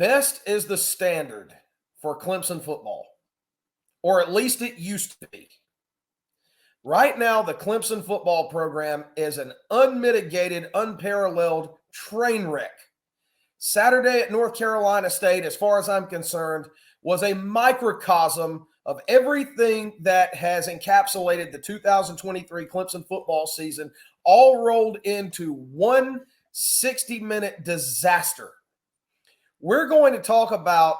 Best is the standard for Clemson football, or at least it used to be. Right now, the Clemson football program is an unmitigated, unparalleled train wreck. Saturday at North Carolina State, as far as I'm concerned, was a microcosm of everything that has encapsulated the 2023 Clemson football season, all rolled into one 60-minute disaster. We're going to talk about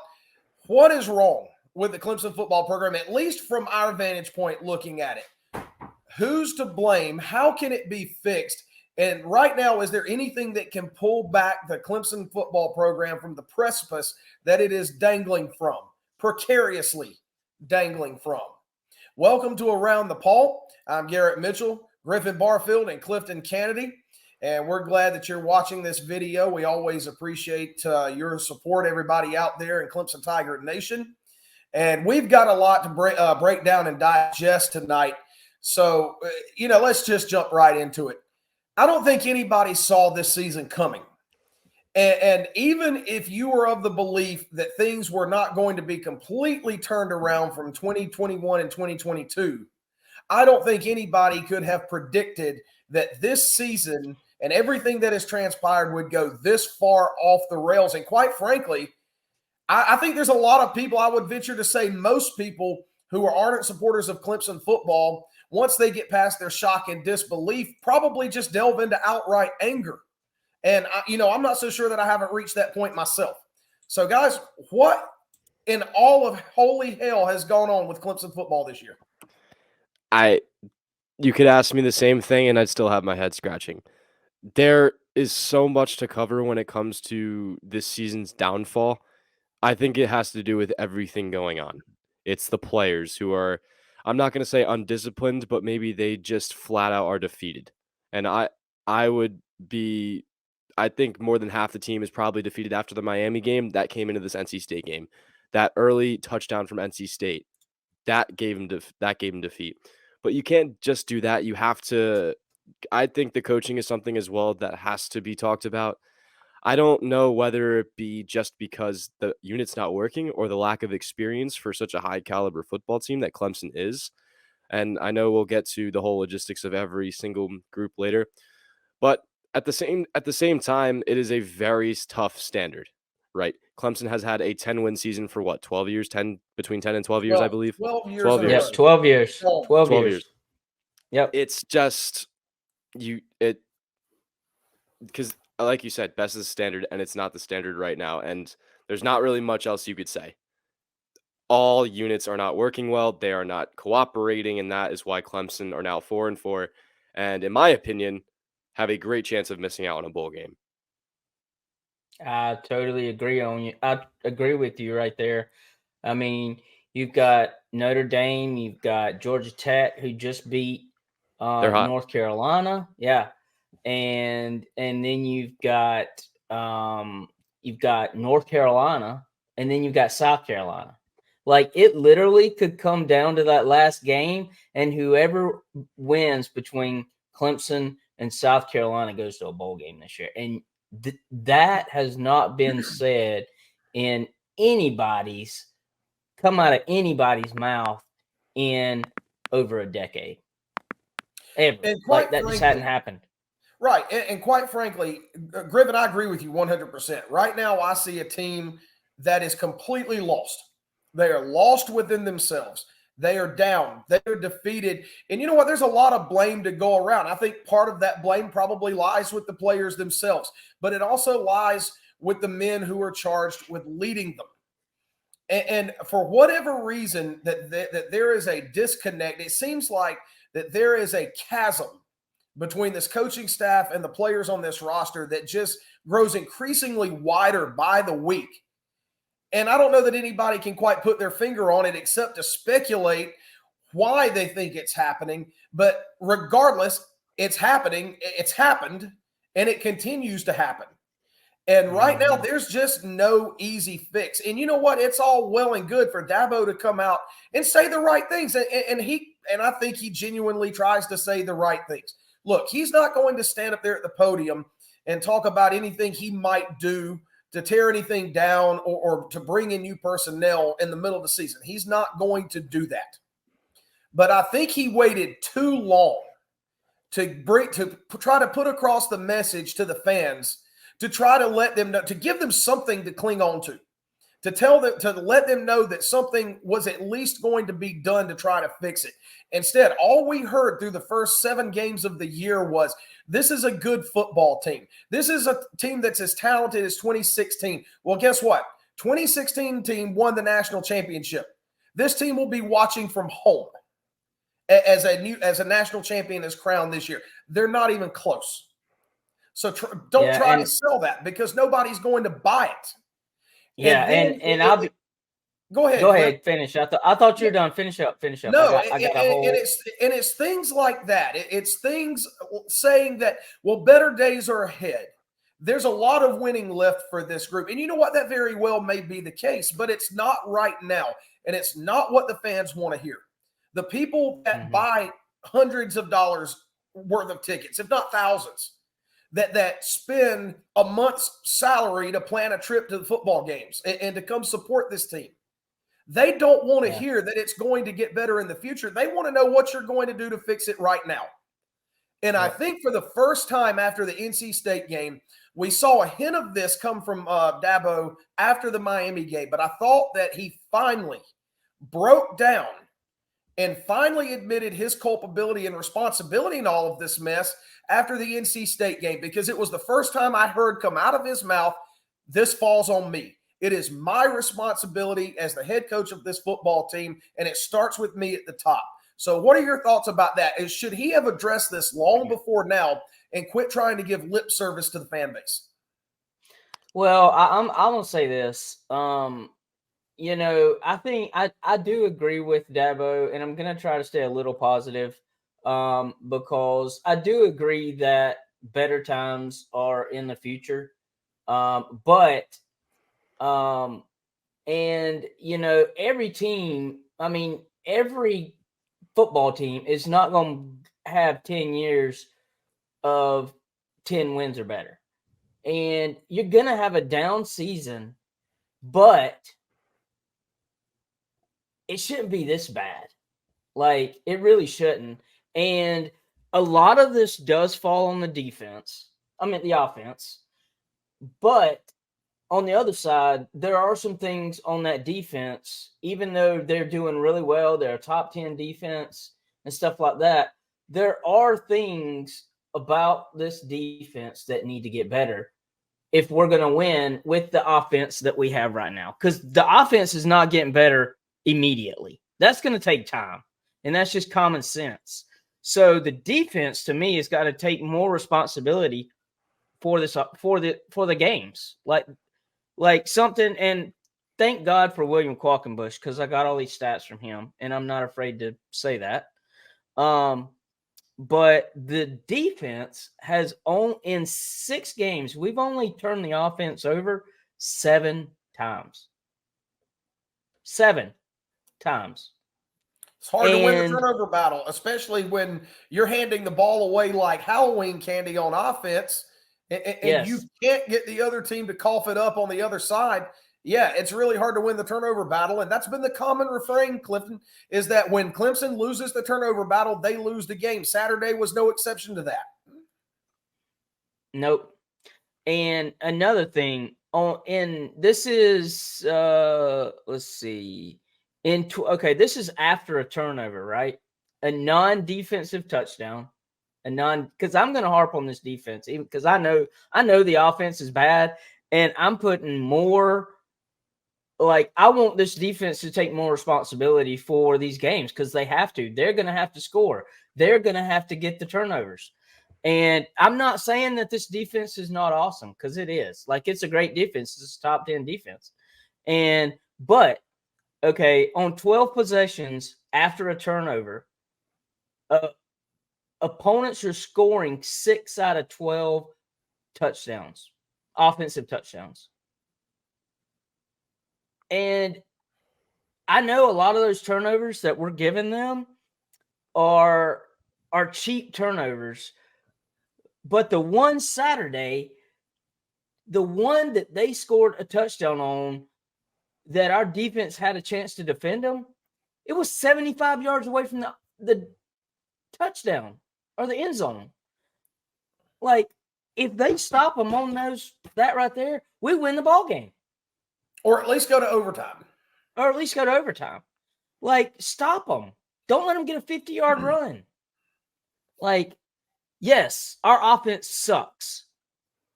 what is wrong with the Clemson football program, at least from our vantage point looking at it. Who's to blame? How can it be fixed? And right now, is there anything that can pull back the Clemson football program from the precipice that it is dangling from, precariously dangling from? Welcome to Around the Paul. I'm Garrett Mitchell, Griffin Barfield, and Clifton Kennedy. And we're glad that you're watching this video. We always appreciate your support, everybody out there in Clemson Tiger Nation. And we've got a lot to break down and digest tonight. So, let's just jump right into it. I don't think anybody saw this season coming. And even if you were of the belief that things were not going to be completely turned around from 2021 and 2022, I don't think anybody could have predicted that this season and everything that has transpired would go this far off the rails. And quite frankly, I think there's a lot of people, I would venture to say most people who are ardent supporters of Clemson football, once they get past their shock and disbelief, probably just delve into outright anger. And, I'm not so sure that I haven't reached that point myself. So, guys, what in all of holy hell has gone on with Clemson football this year? You could ask me the same thing, and I'd still have my head scratching. There is so much to cover when it comes to this season's downfall. I think it has to do with everything going on. It's the players who are, I'm not going to say undisciplined, but maybe they just flat out are defeated. And I think more than half the team is probably defeated after the Miami game. That came into this NC State game. That early touchdown from NC State, that gave him defeat. But you can't just do that. You have to, I think the coaching is something as well that has to be talked about. I don't know whether it be just because the unit's not working or the lack of experience for such a high caliber football team that Clemson is. And I know we'll get to the whole logistics of every single group later. But at the same time, it is a very tough standard, right? Clemson has had a 10-win season for what, 12 years? Between 10 and 12 years, I believe. 12 years. 12 years. Yes, 12 years. 12 years. Yep. It's just because like you said, best is the standard, and it's not the standard right now. And there's not really much else you could say. All units are not working well. They are not cooperating, and that is why Clemson are now 4-4. And in my opinion, have a great chance of missing out on a bowl game. I totally agree on you. I agree with you right there. I mean, you've got Notre Dame, you've got Georgia Tech, who just beat North Carolina. Yeah. And then you've got North Carolina, and then you've got South Carolina. Like, it literally could come down to that last game, and whoever wins between Clemson and South Carolina goes to a bowl game this year. And that has not been said in come out of anybody's mouth in over a decade. Ever. Like, that just hadn't happened. Right. And quite frankly, Griffin, I agree with you 100%. Right now, I see a team that is completely lost. They are lost within themselves. They are down. They are defeated. And you know what? There's a lot of blame to go around. I think part of that blame probably lies with the players themselves, but it also lies with the men who are charged with leading them. And for whatever reason that there is a disconnect, it seems like that there is a chasm between this coaching staff and the players on this roster that just grows increasingly wider by the week. And I don't know that anybody can quite put their finger on it except to speculate why they think it's happening. But regardless, it's happening. It's happened, and it continues to happen. And right now, there's just no easy fix. And you know what? It's all well and good for Dabo to come out and say the right things. And I think he genuinely tries to say the right things. Look, he's not going to stand up there at the podium and talk about anything he might do to tear anything down or to bring in new personnel in the middle of the season. He's not going to do that. But I think he waited too long to try to put across the message to the fans, to try to let them know, to give them something to cling on to tell them, to let them know that something was at least going to be done to try to fix it. Instead, all we heard through the first 7 games of the year was, this is a good football team. This is a team that's as talented as 2016. Well, guess what? 2016 team won the national championship. This team will be watching from home as a national champion is crowned this year. They're not even close. So don't try to sell that, because nobody's going to buy it. Yeah, and I'll be. Go ahead. Go ahead. Finish. I thought you were done. Finish up. No, it's things like that. It's things saying that, well, better days are ahead. There's a lot of winning left for this group. And you know what? That very well may be the case, but it's not right now. And it's not what the fans want to hear. The people that buy hundreds of dollars worth of tickets, if not thousands, that spend a month's salary to plan a trip to the football games and to come support this team, they don't want to hear that it's going to get better in the future. They want to know what you're going to do to fix it right now. And I think for the first time after the NC State game, we saw a hint of this come from Dabo after the Miami game. But I thought that he finally broke down and finally admitted his culpability and responsibility in all of this mess after the NC State game, because it was the first time I heard come out of his mouth, this falls on me. It is my responsibility as the head coach of this football team, and it starts with me at the top. So what are your thoughts about that? Should he have addressed this long before now and quit trying to give lip service to the fan base? Well, I'm going to say this. You know, I think I do agree with Dabo, and I'm going to try to stay a little positive because I do agree that better times are in the future. And, you know, every team, I mean, every football team is not going to have 10 years of 10 wins or better. And you're going to have a down season, but it shouldn't be this bad. Like, it really shouldn't. And a lot of this does fall on the defense. I mean, the offense. But on the other side, there are some things on that defense, even though they're doing really well, they're a top 10 defense and stuff like that. There are things about this defense that need to get better if we're going to win with the offense that we have right now. Because the offense is not getting better immediately. That's going to take time. And that's just common sense. So the defense, to me, has got to take more responsibility for this, for the games. Like something, and thank God for William Qualkenbush, because I got all these stats from him, and I'm not afraid to say that. But the defense has in 6 games, we've only turned the offense over 7 times. 7 times. It's hard to win the turnover battle, especially when you're handing the ball away like Halloween candy on offense, and you can't get the other team to cough it up on the other side. Yeah, it's really hard to win the turnover battle, and that's been the common refrain, Clifton, is that when Clemson loses the turnover battle, they lose the game. Saturday was no exception to that. Nope. And another thing, this is let's see. This is after a turnover, right? A non-defensive touchdown. Because I'm going to harp on this defense, even because I know the offense is bad, and I'm putting more. Like, I want this defense to take more responsibility for these games because they have to. They're going to have to score. They're going to have to get the turnovers. And I'm not saying that this defense is not awesome, because it is. Like, it's a great defense. It's a top 10 defense. But on 12 possessions after a turnover, opponents are scoring 6 out of 12 touchdowns, offensive touchdowns. And I know a lot of those turnovers that we're giving them are cheap turnovers. But the one Saturday, the one that they scored a touchdown on that our defense had a chance to defend them, it was 75 yards away from the touchdown or the end zone. Like, if they stop them on that right there, we win the ball game. Or at least go to overtime. Like, stop them. Don't let them get a 50-yard run. Like, yes, our offense sucks,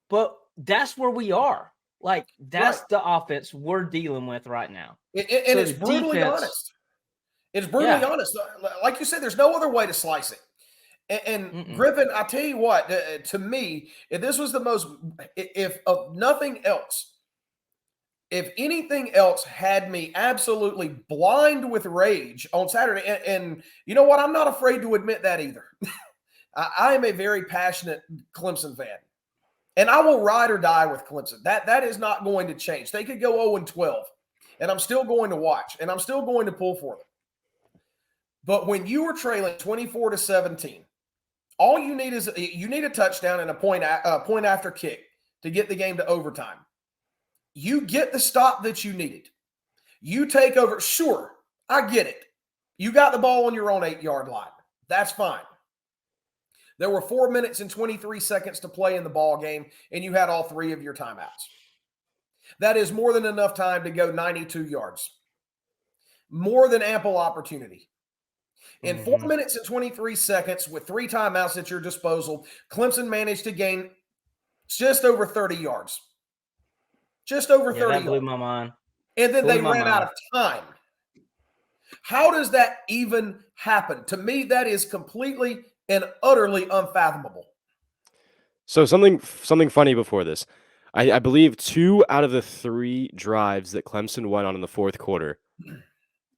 but that's where we are. Like, that's the offense we're dealing with right now. And it's brutally honest. It's brutally honest. Like you said, there's no other way to slice it. And Griffin, I tell you what, to me, if this was the most, if of nothing else, if anything else had me absolutely blind with rage on Saturday, and you know what? I'm not afraid to admit that either. I am a very passionate Clemson fan, and I will ride or die with Clemson. That is not going to change. They could go 0-12, and I'm still going to watch, and I'm still going to pull for them. But when you were trailing 24-17, all you need is a touchdown and a point after kick to get the game to overtime. You get the stop that you needed. You take over. Sure, I get it. You got the ball on your own 8-yard line. That's fine. There were 4 minutes and 23 seconds to play in the ball game, and you had all 3 of your timeouts. That is more than enough time to go 92 yards. More than ample opportunity. In 4 minutes and 23 seconds with 3 timeouts at your disposal, Clemson managed to gain just over 30 yards. Just over 30 yards. That blew my mind. And then they ran out of time. How does that even happen? To me, that is completely and utterly unfathomable. So something funny before this. I believe 2 out of the 3 drives that Clemson went on in the fourth quarter,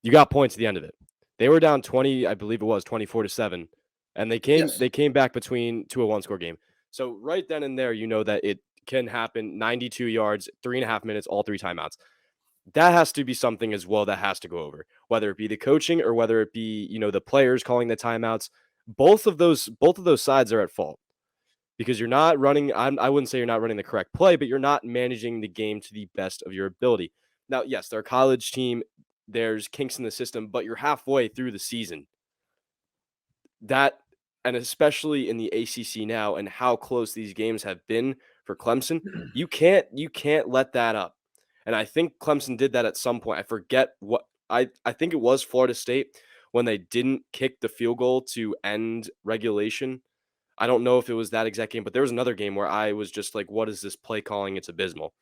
you got points at the end of it. They were down 20, I believe it was 24-7, and they came back to a 1-score game. So right then and there, you know that it can happen. 92 yards, 3.5 minutes, all 3 timeouts. That has to be something as well that has to go over, whether it be the coaching or whether it be, the players calling the timeouts. Both of those sides are at fault because you're not running. I wouldn't say you're not running the correct play, but you're not managing the game to the best of your ability. Now, yes, they're a college team. There's kinks in the system, but you're halfway through the season. And especially in the ACC now and how close these games have been for Clemson, you can't let that up. And I think Clemson did that at some point. I forget what I think it was Florida State when they didn't kick the field goal to end regulation. I don't know if it was that exact game, but there was another game where I was just like, what is this play calling? It's abysmal.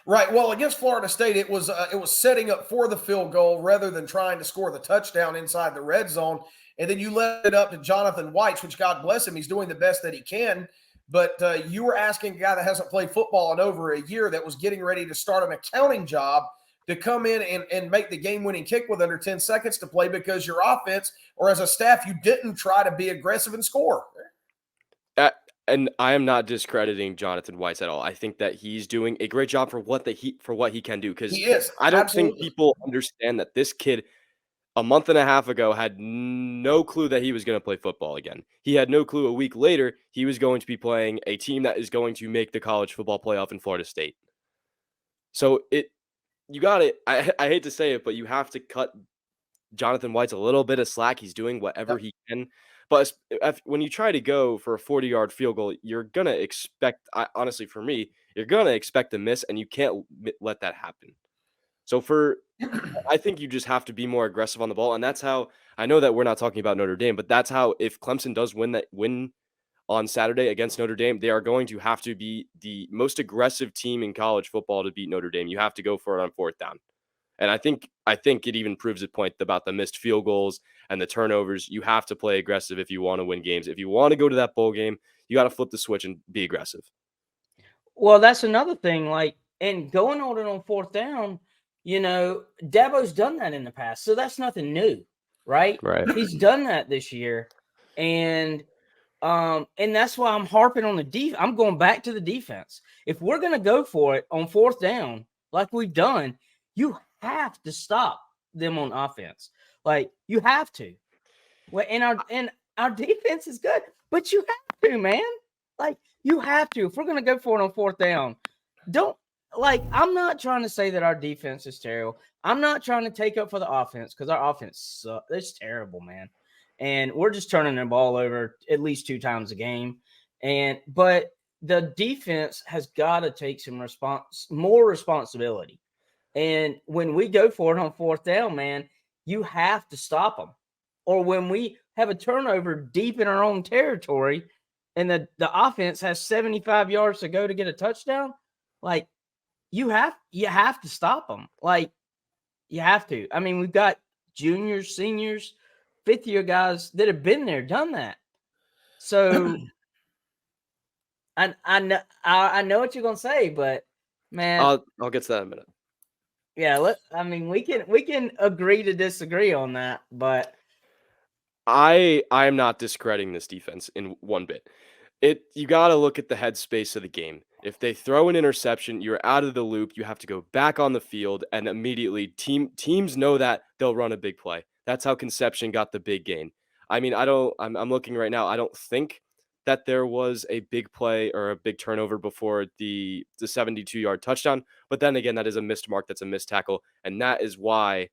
Right. Well, against Florida State, it was setting up for the field goal rather than trying to score the touchdown inside the red zone. And then you left it up to Jonathan White, which God bless him, he's doing the best that he can. But you were asking a guy that hasn't played football in over a year that was getting ready to start an accounting job to come in and make the game-winning kick with under 10 seconds to play because your offense or as a staff, you didn't try to be aggressive and score. And I am not discrediting Jonathan Weiss at all. I think that he's doing a great job for what he can do. Because I don't think people understand that this kid a month and a half ago had no clue that he was going to play football again. He had no clue a week later he was going to be playing a team that is going to make the college football playoff in Florida State. So you got it. I hate to say it, but you have to cut Jonathan White's a little bit of slack. He's doing whatever he can. But when you try to go for a 40-yard field goal, you're going to expect, honestly, for me, you're going to expect a miss, and you can't let that happen. So I think you just have to be more aggressive on the ball. And that's how, I know that we're not talking about Notre Dame, but that's how, if Clemson does win on Saturday against Notre Dame, they are going to have to be the most aggressive team in college football to beat Notre Dame. You have to go for it on 4th down. And I think it even proves a point about the missed field goals and the turnovers. You have to play aggressive if you want to win games. If you want to go to that bowl game, you got to flip the switch and be aggressive. Well, that's another thing. Like, and going on it on 4th down, Dabo's done that in the past. So that's nothing new, right? Right. He's done that this year. And that's why I'm harping on the defense. I'm going back to the defense. If we're going to go for it on 4th down, like we've done, you have to stop them on offense. Like, you have to. Well, and our defense is good, but you have to, man. Like, you have to. If we're going to go for it on 4th down, I'm not trying to say that our defense is terrible. I'm not trying to take up for the offense because our offense it's terrible, man. And we're just turning the ball over at least 2 times a game. But the defense has got to take more responsibility. And when we go for it on 4th down, man, you have to stop them. Or when we have a turnover deep in our own territory and the offense has 75 yards to go to get a touchdown, like, you have to stop them. Like, you have to. I mean, we've got juniors, seniors, 5th-year guys that have been there, done that. So I know what you're gonna say, but man, I'll get to that in a minute. Yeah, we can agree to disagree on that, but I am not discrediting this defense in one bit. You got to look at the headspace of the game. If they throw an interception, you're out of the loop. You have to go back on the field, and immediately teams know that they'll run a big play. That's how Conception got the big gain. I mean, I'm looking right now. I don't think that there was a big play or a big turnover before the 72-yard touchdown. But then again, that is a missed mark. That's a missed tackle, and that is why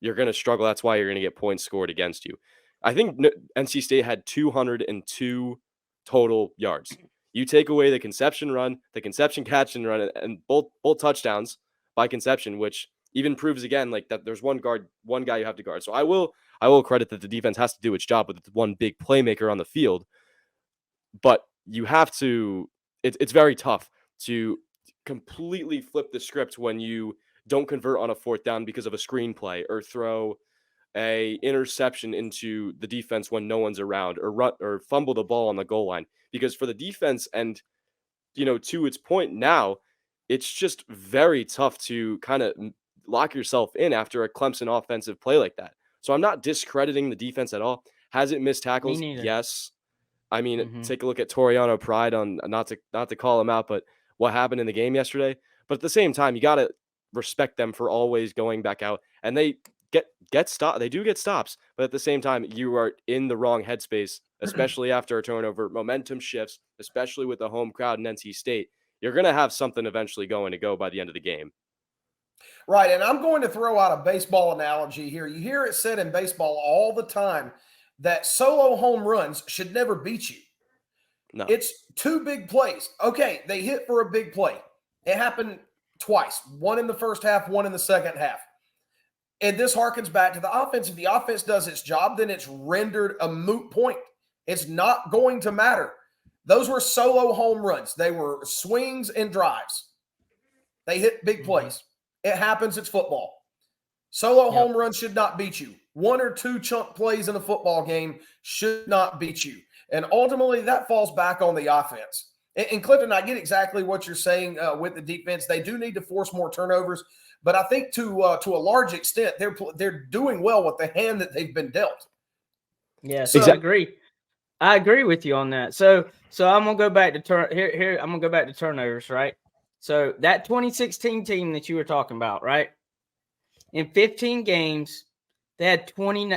you're going to struggle. That's why you're going to get points scored against you. I think NC State had 202 total yards. You take away the Conception run, the Conception catch and run, and both touchdowns by Conception, which even proves again like that there's one guy you have to guard. So I will credit that the defense has to do its job with one big playmaker on the field, but you have to. It's very tough to completely flip the script when you don't convert on a 4th down because of a screenplay or throw a interception into the defense when no one's around or fumble the ball on the goal line. Because for the defense and, to its point now, it's just very tough to kind of lock yourself in after a Clemson offensive play like that. So I'm not discrediting the defense at all. Has it missed tackles? Yes. I mean, take a look at Toriano Pride on not to call him out, but what happened in the game yesterday. But at the same time, you got to respect them for always going back out, and they get stopped. They do get stops, but at the same time, you are in the wrong headspace, especially after a turnover. Momentum shifts, especially with the home crowd in NC State. You're going to have something eventually going to go by the end of the game. Right, and I'm going to throw out a baseball analogy here. You hear it said in baseball all the time that solo home runs should never beat you. No. It's 2 big plays. Okay, they hit for a big play. It happened twice, one in the first half, one in the second half. And this harkens back to the offense. If the offense does its job, then it's rendered a moot point. It's not going to matter. Those were solo home runs. They were swings and drives. They hit big plays. It happens. It's football. Solo home runs should not beat you. 1 or 2 chunk plays in a football game should not beat you. And ultimately, that falls back on the offense. And Clifton, I get exactly what you're saying with the defense. They do need to force more turnovers. But I think to a large extent, they're doing well with the hand that they've been dealt. Yes, so, I agree with you on that. So I'm gonna go back to I'm gonna go back to turnovers, right? So that 2016 team that you were talking about, right? In 15 games, they had 20.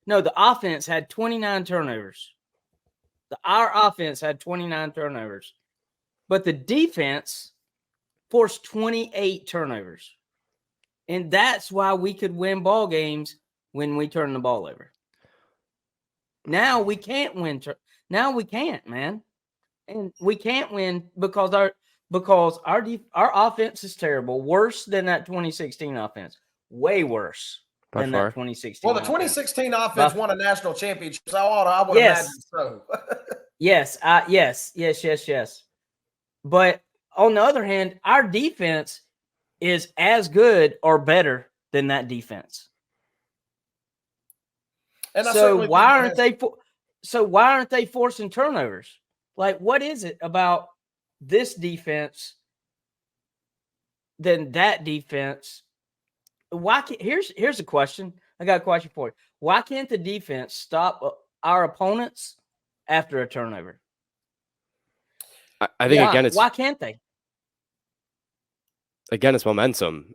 The offense had 29 turnovers. Our offense had 29 turnovers, but the defense forced 28 turnovers. And that's why we could win ball games when we turn the ball over. Now we can't win. Now we can't, man. And we can't win because our offense is terrible, worse than that 2016 offense. Way worse than that 2016. Well, the 2016 offense won a national championship. So I would imagine so. Yes. But on the other hand, our defense is as good or better than that defense. And so why aren't they forcing turnovers? Like, what is it about this defense than that defense? Here's a question. I got a question for you. Why can't the defense stop our opponents after a turnover? I think why can't they? Again, it's momentum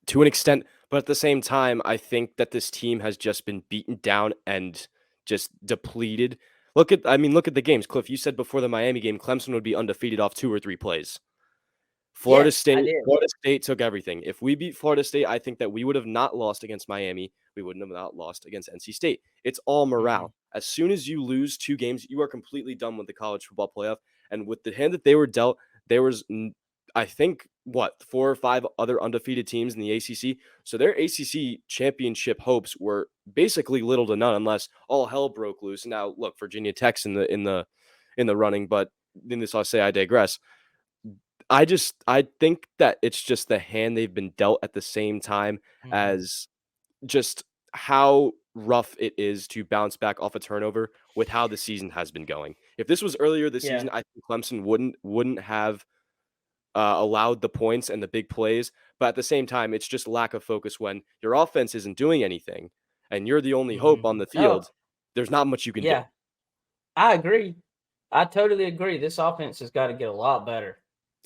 to an extent, but at the same time, I think that this team has just been beaten down and just depleted. Look at the games. Cliff, you said before the Miami game, Clemson would be undefeated off 2 or 3 plays. Florida Yes, I did. State took everything. If we beat Florida State, I think that we would have not lost against Miami. We wouldn't have not lost against NC State. It's all morale. As soon as you lose 2 games, you are completely done with the college football playoff. And with the hand that they were dealt, there was, I think, 4 or 5 other undefeated teams in the ACC. So their ACC championship hopes were basically little to none, unless all hell broke loose. Now, look, Virginia Tech's in the running, but needless to say, I digress. I think that it's just the hand they've been dealt at the same time as just how rough it is to bounce back off a turnover with how the season has been going. If this was earlier this season, I think Clemson wouldn't have allowed the points and the big plays. But at the same time, it's just lack of focus when your offense isn't doing anything and you're the only hope on the field. There's not much you can do. I agree. I totally agree. This offense has got to get a lot better.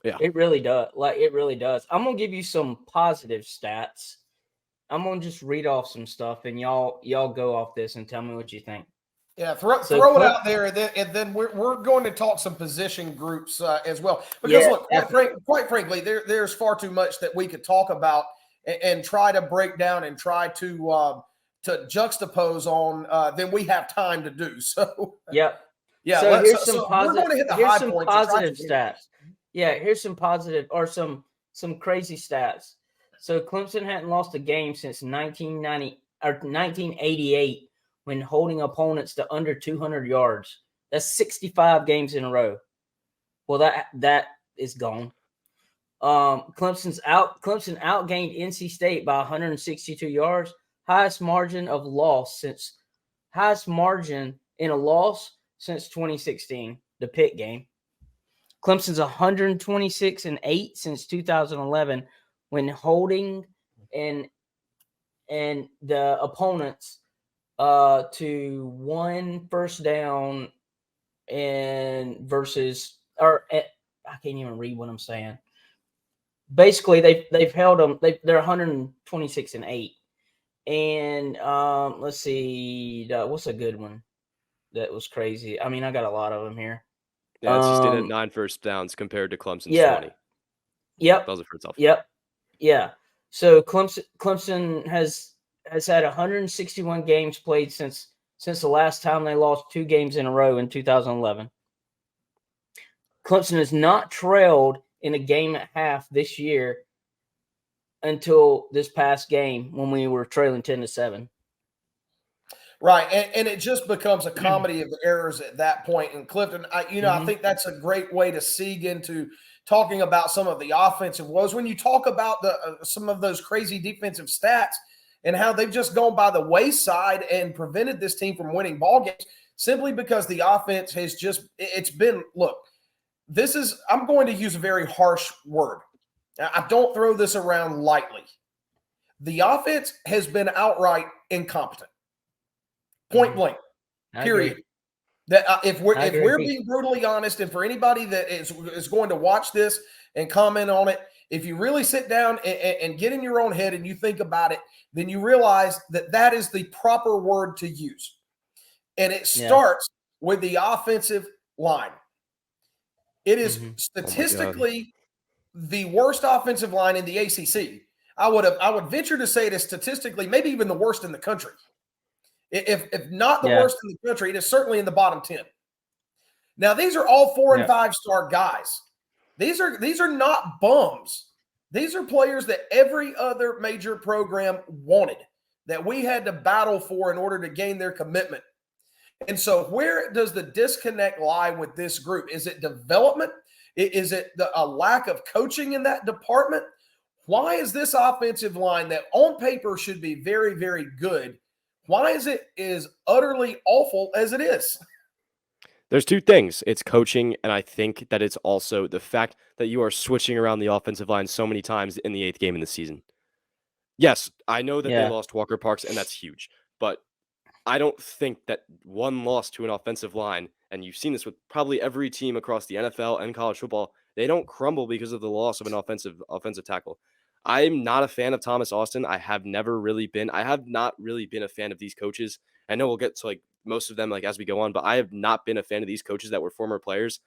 Yeah, it really does. It really does. I'm gonna give you some positive stats. I'm gonna just read off some stuff, and y'all go off this and tell me what you think. Yeah, throw it out there, and then we're going to talk some position groups as well. Because look, quite frankly, there's far too much that we could talk about and try to break down and try to juxtapose on than we have time to do. So yeah. So here's some positive stats. Yeah, here's some positive or some crazy stats. So Clemson hadn't lost a game since 1990 or 1988 when holding opponents to under 200 yards. That's 65 games in a row. Well, that is gone. Clemson outgained NC State by 162 yards. Highest margin in a loss since 2016, the Pitt game. Clemson's 126-8 since 2011 when holding and the opponents to 1 first down and versus I can't even read what I'm saying. Basically, they've held them. They're 126-8. And let's see, what's a good one that was crazy? I mean, I got a lot of them here. Yeah, NC State at 9 first downs compared to Clemson's 20. Yep. That was for itself. Yep. Yeah. So Clemson has had 161 games played since the last time they lost 2 games in a row in 2011. Clemson has not trailed in a game at half this year until this past game when we were trailing 10-7. Right, and it just becomes a comedy of errors at that point. And Clifton, I think that's a great way to segue into talking about some of the offensive woes. When you talk about some of those crazy defensive stats and how they've just gone by the wayside and prevented this team from winning ball games simply because the offense has it's been, look, I'm going to use a very harsh word. I don't throw this around lightly. The offense has been outright incompetent. Point blank. Period. That if we're being brutally honest, and for anybody that is going to watch this and comment on it, if you really sit down and get in your own head and you think about it, then you realize that is the proper word to use. And it starts with the offensive line. It is statistically the worst offensive line in the ACC. I would venture to say it is statistically maybe even the worst in the country. If not the worst in the country, it is certainly in the bottom 10. Now, these are all 4- and 5-star guys. These are not bums. These are players that every other major program wanted, that we had to battle for in order to gain their commitment. And so where does the disconnect lie with this group? Is it development? Is it a lack of coaching in that department? Why is this offensive line that on paper should be very, very good, why is it as utterly awful as it is? There's 2 things. It's coaching, and I think that it's also the fact that you are switching around the offensive line so many times in the 8th game in the season. Yes, I know that they lost Walker Parks, and that's huge. But I don't think that one loss to an offensive line, and you've seen this with probably every team across the NFL and college football, they don't crumble because of the loss of an offensive tackle. I'm not a fan of Thomas Austin. I have not really been a fan of these coaches. I know we'll get to most of them as we go on, but I have not been a fan of these coaches that were former players.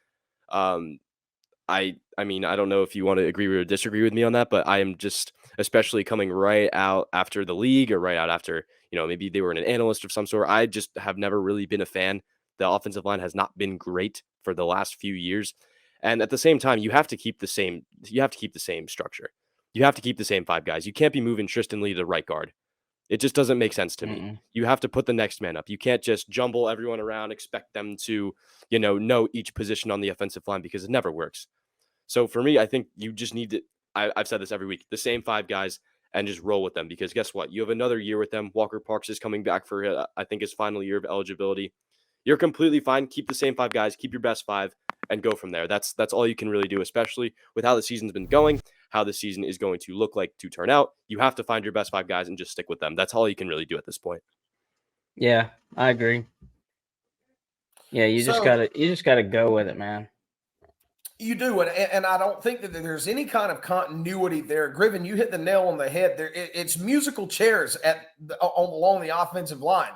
I mean, I don't know if you want to agree or disagree with me on that, but I am just, especially coming right out after the league or right out after, maybe they were an analyst of some sort. I just have never really been a fan. The offensive line has not been great for the last few years. And at the same time, you have to keep the same structure. You have to keep the same 5 guys. You can't be moving Tristan Lee to right guard. It just doesn't make sense to me. You have to put the next man up. You can't just jumble everyone around, expect them to, know each position on the offensive line, because it never works. So for me, I think you just need to, I've said this every week, the same 5 guys, and just roll with them, because guess what? You have another year with them. Walker Parks is coming back for, I think, his final year of eligibility. You're completely fine. Keep the same 5 guys, keep your best 5, and go from there. That's all you can really do, especially with how the season's been going, how the season is going to look like to turn out. You have to find your best 5 guys and just stick with them. That's all you can really do at this point. Yeah, I agree. Yeah, you just gotta go with it, man. You do, and I don't think that there's any kind of continuity there. Griffin, you hit the nail on the head. There, it's musical chairs along the offensive line.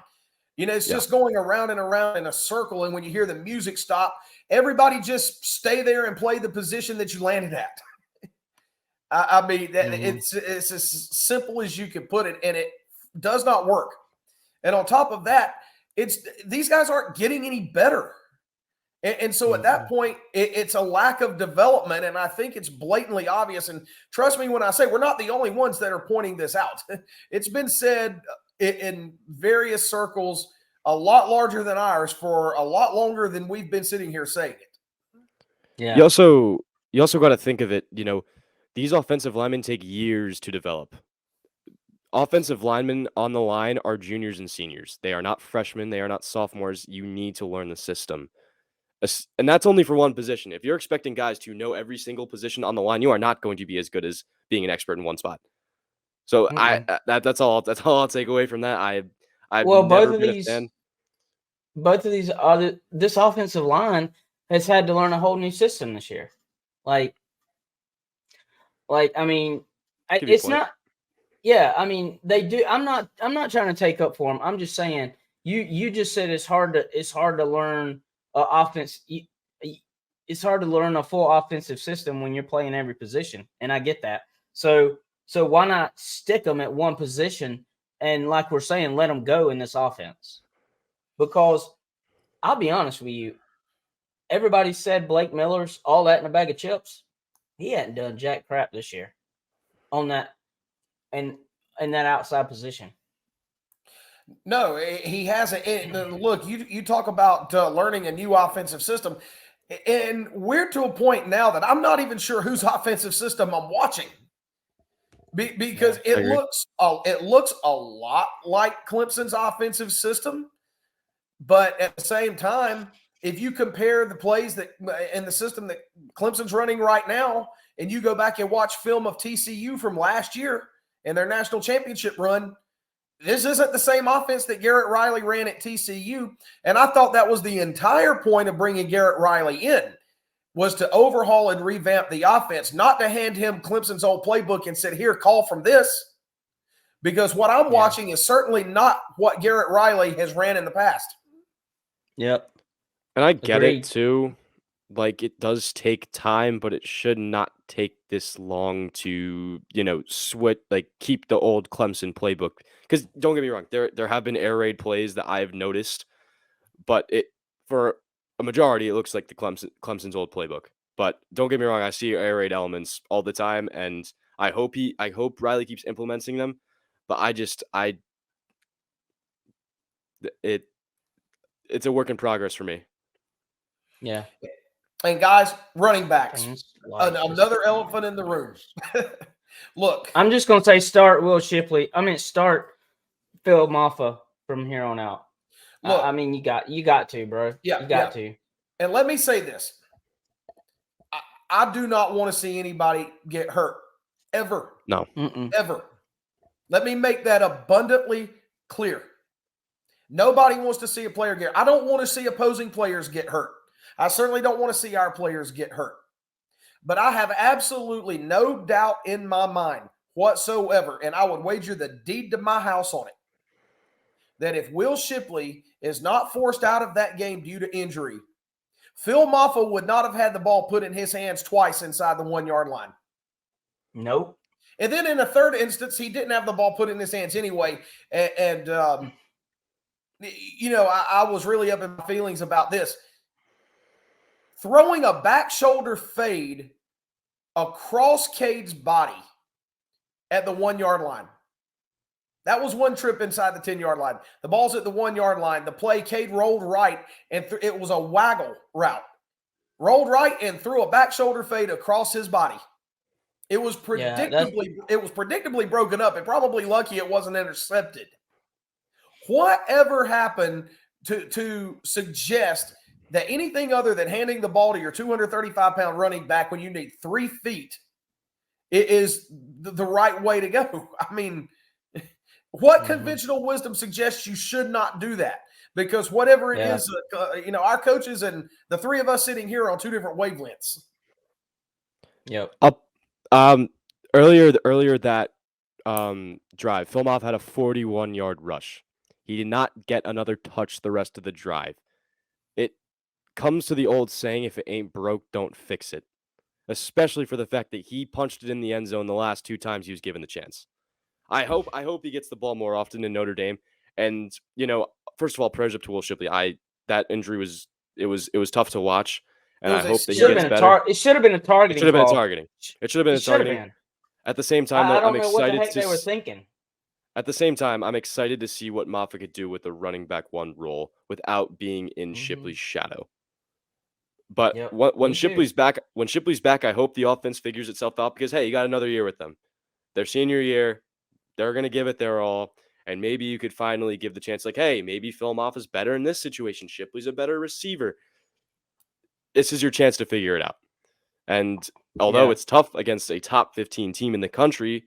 It's just going around and around in a circle, and when you hear the music stop, everybody just stay there and play the position that you landed at. I mean, it's as simple as you can put it, and it does not work. And on top of that, these guys aren't getting any better. And so at that point, it's a lack of development, and I think it's blatantly obvious. And trust me when I say we're not the only ones that are pointing this out. It's been said in various circles, a lot larger than ours, for a lot longer than we've been sitting here saying it. Yeah. You also got to think of it, these offensive linemen take years to develop. Offensive linemen on the line are juniors and seniors. They are not freshmen. They are not sophomores. You need to learn the system. And that's only for one position. If you're expecting guys to know every single position on the line, you are not going to be as good as being an expert in one spot. So that's all I'll take away from that. I've never been a fan. Both of these this offensive line has had to learn a whole new system this year. Like I mean, it's not. Yeah, I mean they do. I'm not trying to take up for them. I'm just saying you just said it's hard to learn offense. It's hard to learn a full offensive system when you're playing every position, and I get that. So why not stick them at one position and, like we're saying, let them go in this offense? Because I'll be honest with you, everybody said Blake Miller's all that in a bag of chips. He hadn't done jack crap this year on that and in that outside position. No, he hasn't. Look, you talk about learning a new offensive system, and we're to a point now that I'm not even sure whose offensive system I'm watching, because it looks a lot like Clemson's offensive system, but at the same time, if you compare the plays that and the system that Clemson's running right now, and you go back and watch film of TCU from last year and their national championship run, this isn't the same offense that Garrett Riley ran at TCU. And I thought that was the entire point of bringing Garrett Riley in, was to overhaul and revamp the offense, not to hand him Clemson's old playbook and say, here, call from this. Because what I'm watching is certainly not what Garrett Riley has ran in the past. Yep. And I get it too. Like, it does take time, but it should not take this long to, keep the old Clemson playbook. Because don't get me wrong, there have been air raid plays that I've noticed, but for a majority, it looks like the Clemson's old playbook. But don't get me wrong, I see air raid elements all the time, and I hope Riley keeps implementing them. But it's a work in progress for me. Yeah. And guys, running backs, another elephant in the room. Look, I'm just going to say start Will Shipley. Start Phil Maffa from here on out. Look, you got to, bro. Yeah, you got to. And let me say this. I do not want to see anybody get hurt, ever. No. Ever. Let me make that abundantly clear. Nobody wants to see a player get hurt. I don't want to see opposing players get hurt. I certainly don't want to see our players get hurt. But I have absolutely no doubt in my mind whatsoever, and I would wager the deed to my house on it, that if Will Shipley is not forced out of that game due to injury, Phil Maffa would not have had the ball put in his hands twice inside the 1 yard line. Nope. And then in a third instance, he didn't have the ball put in his hands anyway. And I was really up in my feelings about this. Throwing a back shoulder fade across Cade's body at the 1 yard line. That was one trip inside the 10 yard line. The ball's at the 1 yard line. The play, Cade rolled right, and it was a waggle route. Rolled right and threw a back shoulder fade across his body. It was predictably broken up, and probably lucky it wasn't intercepted. Whatever happened to suggest that anything other than handing the ball to your 235-pound running back when you need 3 feet is the right way to go? I mean, what conventional wisdom suggests you should not do that? Because whatever it is, our coaches and the three of us sitting here are on 2 different wavelengths. Yep. Earlier that drive, Phil Maffa had a 41-yard rush. He did not get another touch the rest of the drive. It comes to the old saying, if it ain't broke, don't fix it. Especially for the fact that he punched it in the end zone the last 2 times he was given the chance. I hope he gets the ball more often in Notre Dame. And, first of all, prayers up to Will Shipley. That injury was tough to watch. And I hope that he gets better. It should have been a targeting. It should have been targeting. It should have been a targeting. At the same time, though, I don't know what the heck they were thinking. At the same time, I'm excited to see what Maffa could do with the running back 1 role without being in Shipley's shadow. But when Shipley's back, I hope the offense figures itself out because, hey, you got another year with them. Their senior year, they're going to give it their all. And maybe you could finally give the chance, like, hey, maybe Phil Maffa's better in this situation. Shipley's a better receiver. This is your chance to figure it out. And although it's tough against a top 15 team in the country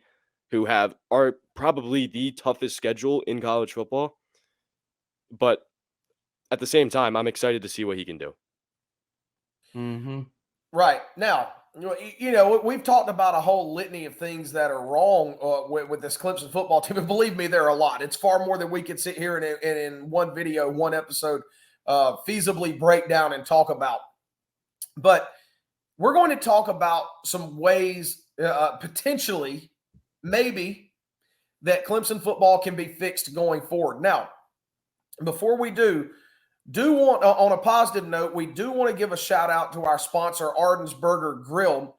who are probably the toughest schedule in college football, but at the same time, I'm excited to see what he can do. Mm-hmm. Right. Now, we've talked about a whole litany of things that are wrong with this Clemson football team. And believe me, there are a lot. It's far more than we could sit here and in one video, one episode, feasibly break down and talk about. But we're going to talk about some ways, potentially, maybe, that Clemson football can be fixed going forward. Now, before we do want, on a positive note, we do want to give a shout out to our sponsor, Arden's Burger Grill,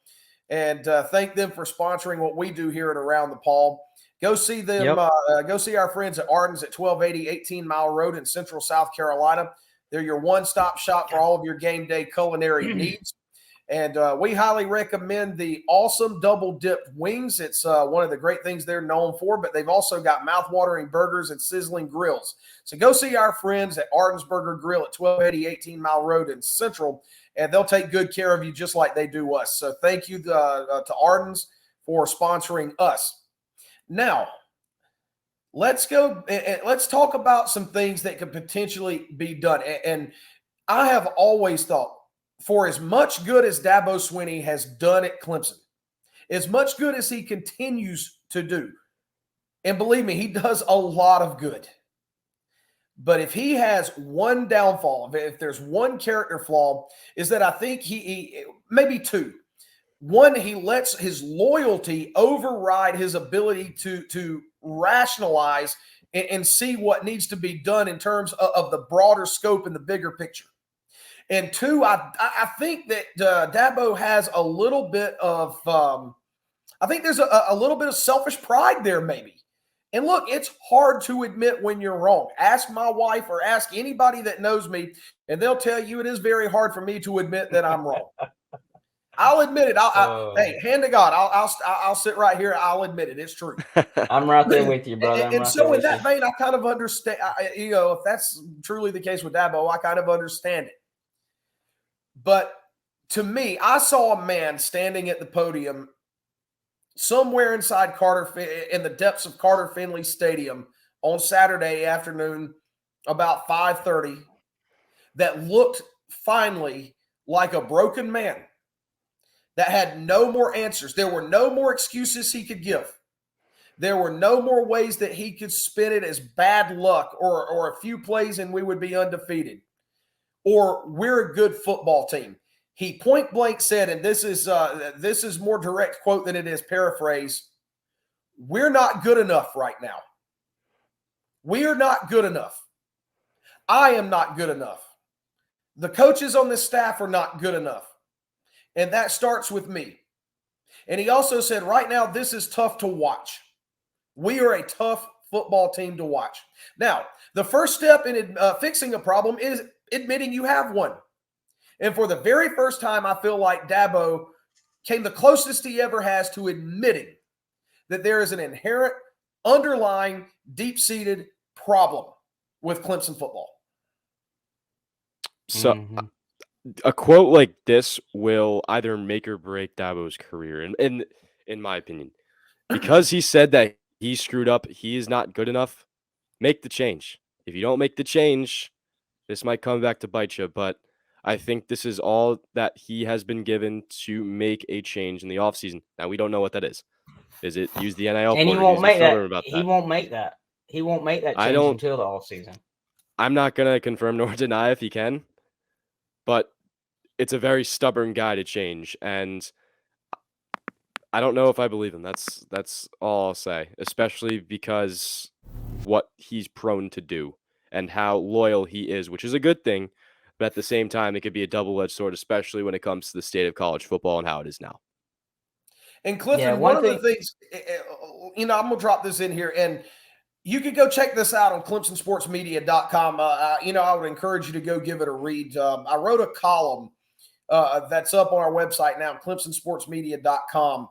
and thank them for sponsoring what we do here at Around the Paul. Go see them. Go see our friends at Arden's at 1280 18 Mile Road in Central South Carolina. They're your one-stop shop for all of your game day culinary needs. And we highly recommend the awesome double-dipped wings. It's one of the great things they're known for, but they've also got mouth-watering burgers and sizzling grills. So go see our friends at Arden's Burger Grill at 1280 18 Mile Road in Central, and they'll take good care of you just like they do us. So thank you to Arden's for sponsoring us. Now, let's go and let's talk about some things that could potentially be done. And I have always thought, for as much good as Dabo Swinney has done at Clemson, as much good as he continues to do, and believe me, he does a lot of good. But if he has one downfall, if there's one character flaw, is that I think he maybe 2. One, he lets his loyalty override his ability to rationalize and see what needs to be done in terms of the broader scope and the bigger picture. And 2, I think that Dabo has a little bit of I think there's a little bit of selfish pride there maybe. And look, it's hard to admit when you're wrong. Ask my wife or ask anybody that knows me, and they'll tell you it is very hard for me to admit that I'm wrong. I'll admit it. Hey, hand to God, I'll sit right here. I'll admit it. It's true. I'm right there with you, brother. And so in that vein, I kind of understand, if that's truly the case with Dabo, I kind of understand it. But to me, I saw a man standing at the podium somewhere inside in the depths of Carter Finley Stadium on Saturday afternoon about 5:30 that looked finally like a broken man that had no more answers. There were no more excuses he could give. There were no more ways that he could spin it as bad luck or a few plays and we would be undefeated. or we're a good football team. He point blank said, and this is more direct quote than it is paraphrase, we're not good enough right now. We are not good enough. I am not good enough. The coaches on this staff are not good enough. And that starts with me. And he also said, right now, this is tough to watch. We are a tough football team to watch. Now, the first step in fixing a problem is admitting you have one. And for the very first time, I feel like Dabo came the closest he ever has to admitting that there is an inherent, underlying, deep-seated problem with Clemson football. So a quote like this will either make or break Dabo's career, in my opinion. Because he said that he screwed up, he is not good enough, make the change. If you don't make the change, this might come back to bite you, but I think this is all that he has been given to make a change in the offseason. Now, we don't know what that is. Is it use the NIL And he portal? won't make that. About He won't make that. He won't make that I change don't- until the offseason. I'm not going to confirm nor deny if he can, but it's a very stubborn guy to change, and I don't know if I believe him. That's all I'll say, especially because what he's prone to do and how loyal he is, which is a good thing, but at the same time, it could be a double-edged sword, especially when it comes to the state of college football and how it is now. And Clifton, Yeah, one of the things, I'm going to drop this in here, and you could go check this out on ClemsonSportsMedia.com. I would encourage you to go give it a read. I wrote a column that's up on our website now, ClemsonSportsMedia.com.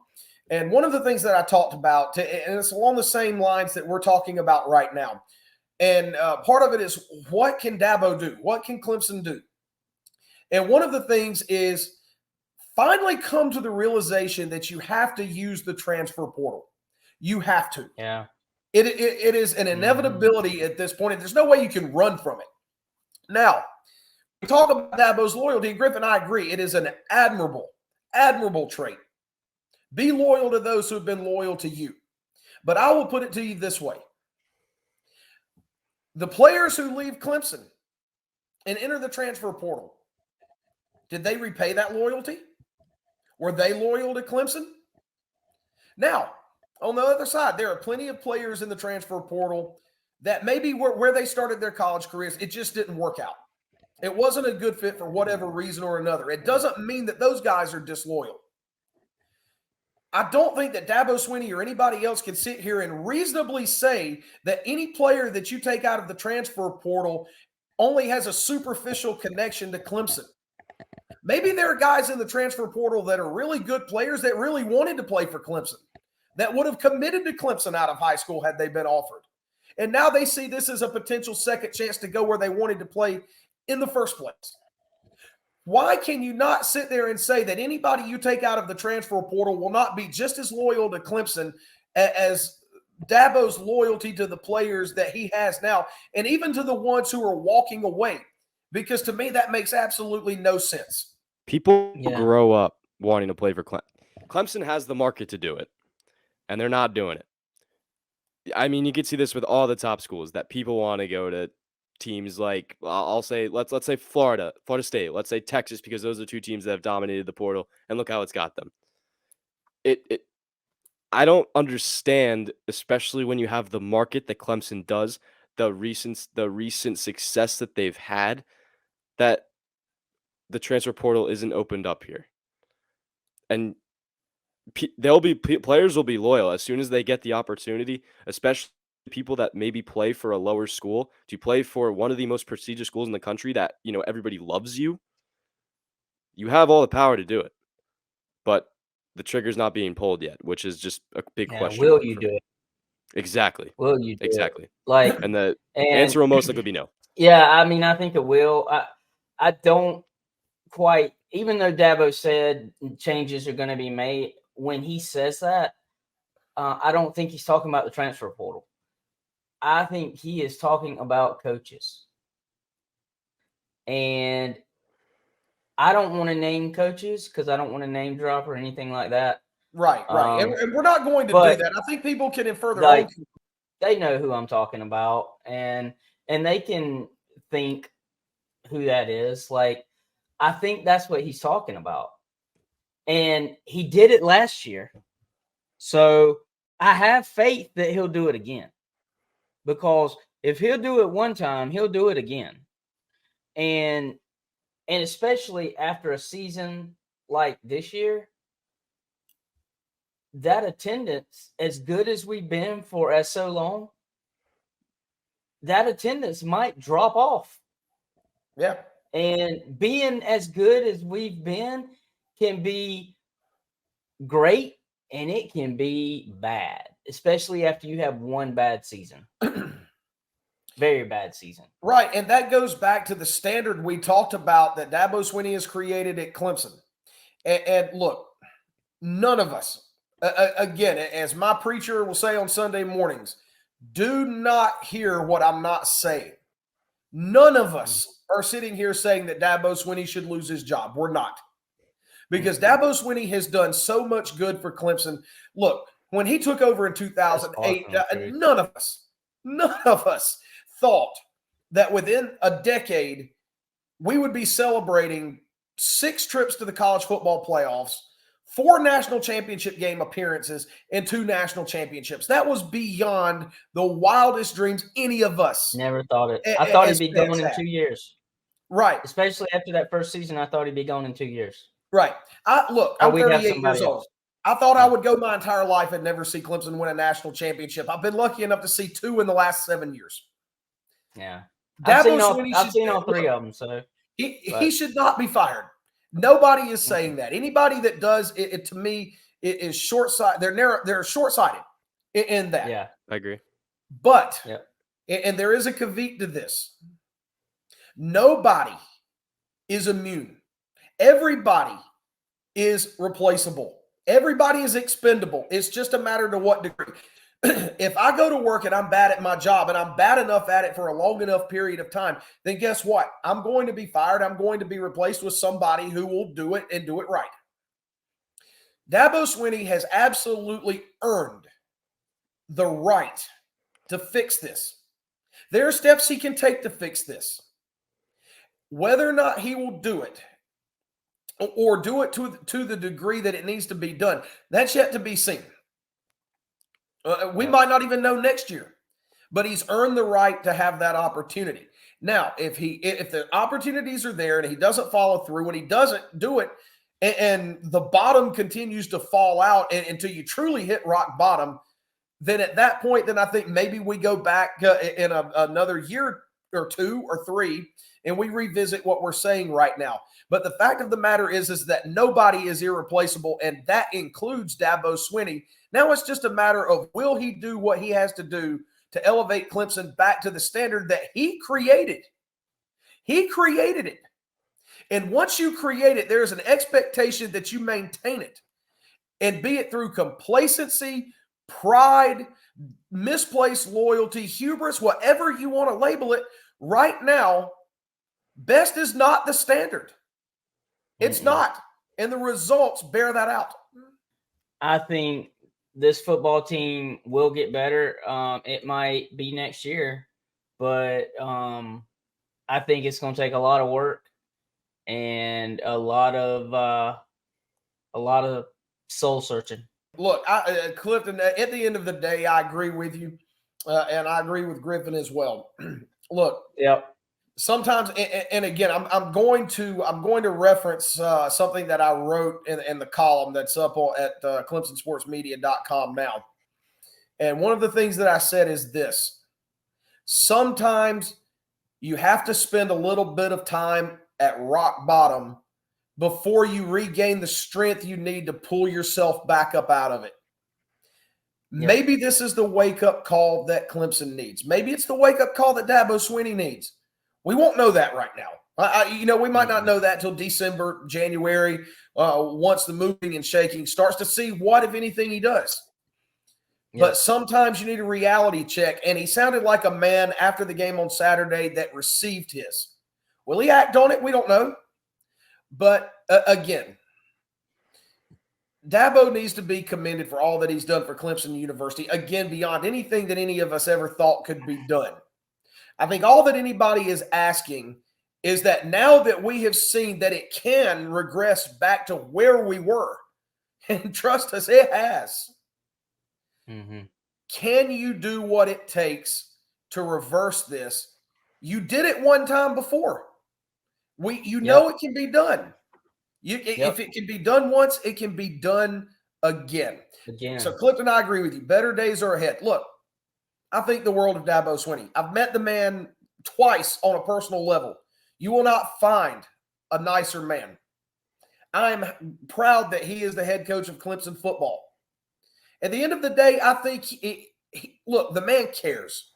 And one of the things that I talked about, and it's along the same lines that we're talking about right now, and part of it is, what can Dabo do? What can Clemson do? And one of the things is finally come to the realization that you have to use the transfer portal. You have to. Yeah. It is an inevitability at this point, and there's no way you can run from it. Now, we talk about Dabo's loyalty, and Griffin, I agree. It is an admirable trait. Be loyal to those who have been loyal to you. But I will put it to you this way. The players who leave Clemson and enter the transfer portal, did they repay that loyalty? Were they loyal to Clemson? Now, on the other side, there are plenty of players in the transfer portal that maybe where they started their college careers, it just didn't work out. It wasn't a good fit for whatever reason or another. It doesn't mean that those guys are disloyal. I don't think that Dabo Swinney or anybody else can sit here and reasonably say that any player that you take out of the transfer portal only has a superficial connection to Clemson. Maybe there are guys in the transfer portal that are really good players that really wanted to play for Clemson, that would have committed to Clemson out of high school had they been offered. And now they see this as a potential second chance to go where they wanted to play in the first place. Why can you not sit there and say that anybody you take out of the transfer portal will not be just as loyal to Clemson as Dabo's loyalty to the players that he has now, and even to the ones who are walking away? Because to me, that makes absolutely no sense. People grow up wanting to play for Clemson. Clemson has the market to do it, and they're not doing it. I mean, you can see this with all the top schools, that people want to go to teams like, I'll say, let's say Florida State, let's say Texas, because those are two teams that have dominated the portal, and look how it's got them. I don't understand, especially when you have the market that Clemson does, the recent success that they've had, that the transfer portal isn't opened up here. And players will be loyal as soon as they get the opportunity, especially people that maybe play for a lower school, to play for one of the most prestigious schools in the country that, everybody loves you. You have all the power to do it, but the trigger's not being pulled yet, which is just a big question. Will you do it? Exactly. Will you do exactly. it? And the answer will most likely be no. Yeah, I mean, I think it will. I don't quite, even though Dabo said changes are going to be made, when he says that, I don't think he's talking about the transfer portal. I think he is talking about coaches. And I don't want to name coaches because I don't want to name drop or anything like that. Right. And we're not going to do that. I think people can infer their own. They know who I'm talking about, and they can think who that is. Like, I think that's what he's talking about. And he did it last year. So I have faith that he'll do it again. Because if he'll do it one time, he'll do it again. And especially after a season like this year, that attendance, as good as we've been for so long, that attendance might drop off. Yeah. And being as good as we've been can be great and it can be bad, especially after you have one bad season. Very bad season. Right. And that goes back to the standard we talked about that Dabo Swinney has created at Clemson. And look, none of us, again, as my preacher will say on Sunday mornings, do not hear what I'm not saying. None of us are sitting here saying that Dabo Swinney should lose his job. We're not. Because Dabo Swinney has done so much good for Clemson. Look, when he took over in 2008, none of us thought that within a decade we would be celebrating 6 trips to the college football playoffs, 4 national championship game appearances, and 2 national championships. That was beyond the wildest dreams any of us. Never thought it. I thought he'd be gone in 2 years. Right. Especially after that first season, I thought he'd be gone in 2 years. Right. I'm 38 years old. I thought I would go my entire life and never see Clemson win a national championship. I've been lucky enough to see 2 in the last 7 years. Yeah. I've seen all 3 of them. So he should not be fired. Nobody is saying that. Anybody that does it to me, it is short-sighted. They're short-sighted in that. Yeah, I agree. But, and there is a caveat to this. Nobody is immune. Everybody is replaceable. Everybody is expendable. It's just a matter to what degree. If I go to work and I'm bad at my job and I'm bad enough at it for a long enough period of time, then guess what? I'm going to be fired. I'm going to be replaced with somebody who will do it and do it right. Dabo Swinney has absolutely earned the right to fix this. There are steps he can take to fix this. Whether or not he will do it or do it to the degree that it needs to be done, that's yet to be seen. We might not even know next year, but he's earned the right to have that opportunity. Now, if the opportunities are there and he doesn't follow through, and he doesn't do it, and the bottom continues to fall out until you truly hit rock bottom, then at that point, then I think maybe we go back in another year or 2 or 3, and we revisit what we're saying right now. But the fact of the matter is that nobody is irreplaceable, and that includes Dabo Swinney. Now it's just a matter of, will he do what he has to do to elevate Clemson back to the standard that he created? He created it. And once you create it, there's an expectation that you maintain it. And be it through complacency, pride, misplaced loyalty, hubris, whatever you want to label it, right now, best is not the standard. It's not. And the results bear that out. I think this football team will get better. It might be next year, but I think it's going to take a lot of work and a lot of soul searching. Look, Clifton, at the end of the day, I agree with you, and I agree with Griffin as well. Look, sometimes, and again, I'm going to reference something that I wrote in the column that's up at ClemsonSportsMedia.com now. And one of the things that I said is this: sometimes you have to spend a little bit of time at rock bottom before you regain the strength you need to pull yourself back up out of it. Maybe this is the wake-up call that Clemson needs. Maybe it's the wake-up call that Dabo Swinney needs. We won't know that right now. We might not know that till December, January, once the moving and shaking starts to see what, if anything, he does. But sometimes you need a reality check, and he sounded like a man after the game on Saturday that received his. Will he act on it? We don't know. But again, Dabo needs to be commended for all that he's done for Clemson University, again, beyond anything that any of us ever thought could be done. I think all that anybody is asking is that now that we have seen that it can regress back to where we were, and trust us, it has. Can you do what it takes to reverse this? You did it one time before. You know it can be done. If it can be done once, it can be done again. So, Clifton, I agree with you. Better days are ahead. Look, I think the world of Dabo Swinney. I've met the man twice on a personal level. You will not find a nicer man. I'm proud that he is the head coach of Clemson football. At the end of the day, I think, look, the man cares.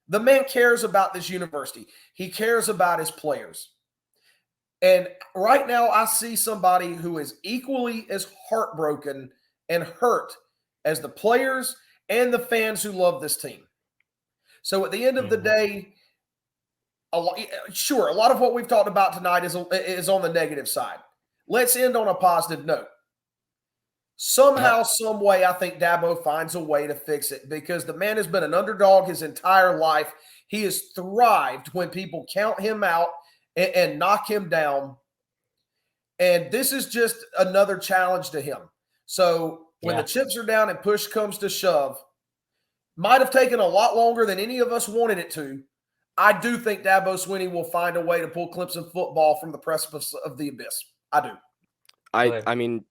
The man cares about this university. He cares about his players. And right now, I see somebody who is equally as heartbroken and hurt as the players and the fans who love this team. So at the end of the day, a lot of what we've talked about tonight is on the negative side. Let's end on a positive note. Somehow, some way, I think Dabo finds a way to fix it because the man has been an underdog his entire life. He has thrived when people count him out and knock him down. And this is just another challenge to him. So when the chips are down and push comes to shove, might have taken a lot longer than any of us wanted it to. I do think Dabo Swinney will find a way to pull Clemson football from the precipice of the abyss. I do. I mean,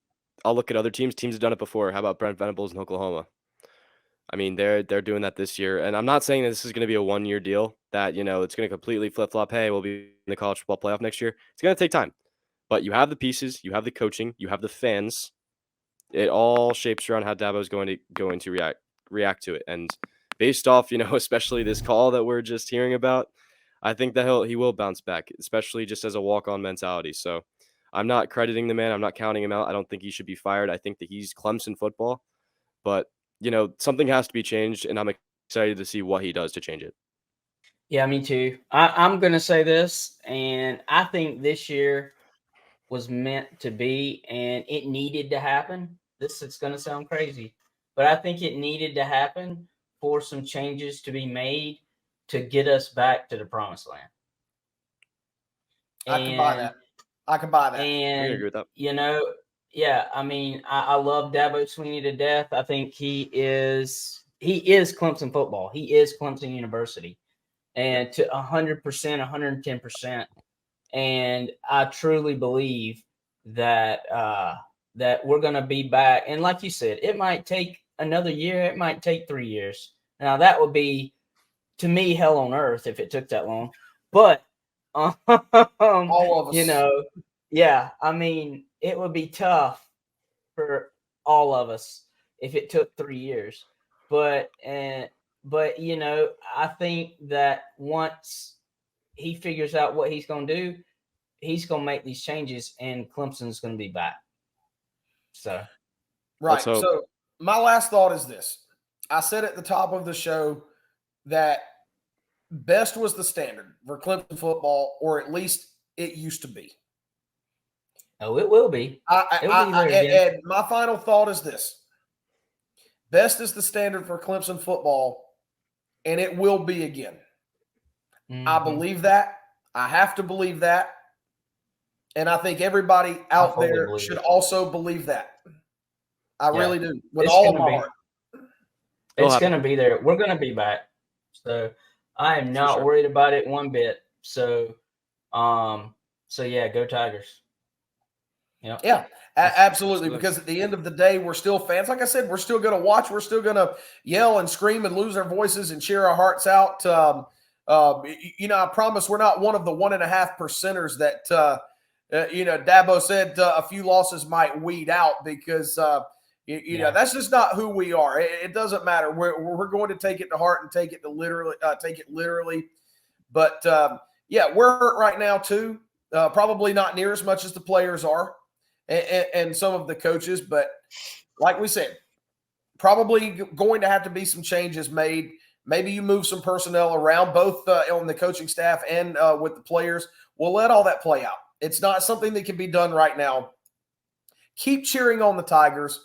I'll look at other teams. Teams have done it before. How about Brent Venables in Oklahoma? I mean, they're doing that this year. And I'm not saying that this is going to be a one-year deal that, it's going to completely flip-flop. Hey, we'll be in the college football playoff next year. It's going to take time. But you have the pieces, you have the coaching, you have the fans. It all shapes around how Dabo is going to react to it. And based off, especially this call that we're just hearing about, I think that he will bounce back, especially just as a walk-on mentality. So I'm not crediting the man. I'm not counting him out. I don't think he should be fired. I think that he's Clemson football. But, something has to be changed, and I'm excited to see what he does to change it. Yeah, me too. I'm going to say this, and I think this year was meant to be, and it needed to happen. It's going to sound crazy, but I think it needed to happen for some changes to be made to get us back to the promised land. I can buy that. And, I agree with that. I mean, I love Dabo Swinney to death. I think he is Clemson football. He is Clemson University, and to 100%, 110%. And I truly believe that that we're going to be back. And like you said, it might take another year. It might take 3 years. Now, that would be, to me, hell on earth if it took that long. But, all of us. I mean, it would be tough for all of us if it took 3 years. But I think that once he figures out what he's going to do, he's going to make these changes, and Clemson's going to be back. So, right. So my last thought is this. I said at the top of the show that best was the standard for Clemson football, or at least it used to be. Oh, it will be. And my final thought is this. Best is the standard for Clemson football, and it will be again. I believe that. I have to believe that. And I think everybody out there should also believe that. I really do. With all of my heart. It's going to be there. We're going to be back. So I am not worried about it one bit. So, go Tigers. Yep. Yeah, absolutely. Because at the end of the day, we're still fans. Like I said, we're still going to watch. We're still going to yell and scream and lose our voices and cheer our hearts out. I promise we're not one of the 1.5%ers that, Dabo said a few losses might weed out because, that's just not who we are. It doesn't matter. We're going to take it to heart and take it literally. But, we're hurt right now too. Probably not near as much as the players are and some of the coaches. But like we said, probably going to have to be some changes made. Maybe you move some personnel around, both on the coaching staff and with the players. We'll let all that play out. It's not something that can be done right now. Keep cheering on the Tigers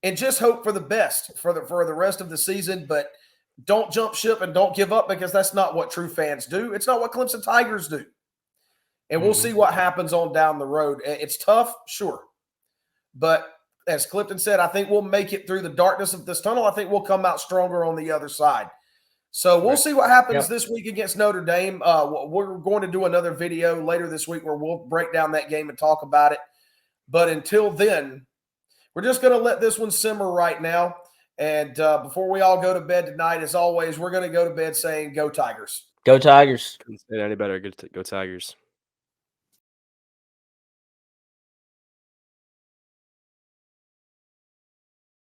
and just hope for the best for the rest of the season. But don't jump ship and don't give up, because that's not what true fans do. It's not what Clemson Tigers do. And we'll see what happens on down the road. It's tough, sure. But as Clifton said, I think we'll make it through the darkness of this tunnel. I think we'll come out stronger on the other side. So we'll see what happens this week against Notre Dame. We're going to do another video later this week where we'll break down that game and talk about it. But until then, we're just going to let this one simmer right now. And before we all go to bed tonight, as always, we're going to go to bed saying, go Tigers. Go Tigers. Couldn't say it any better. Go Tigers.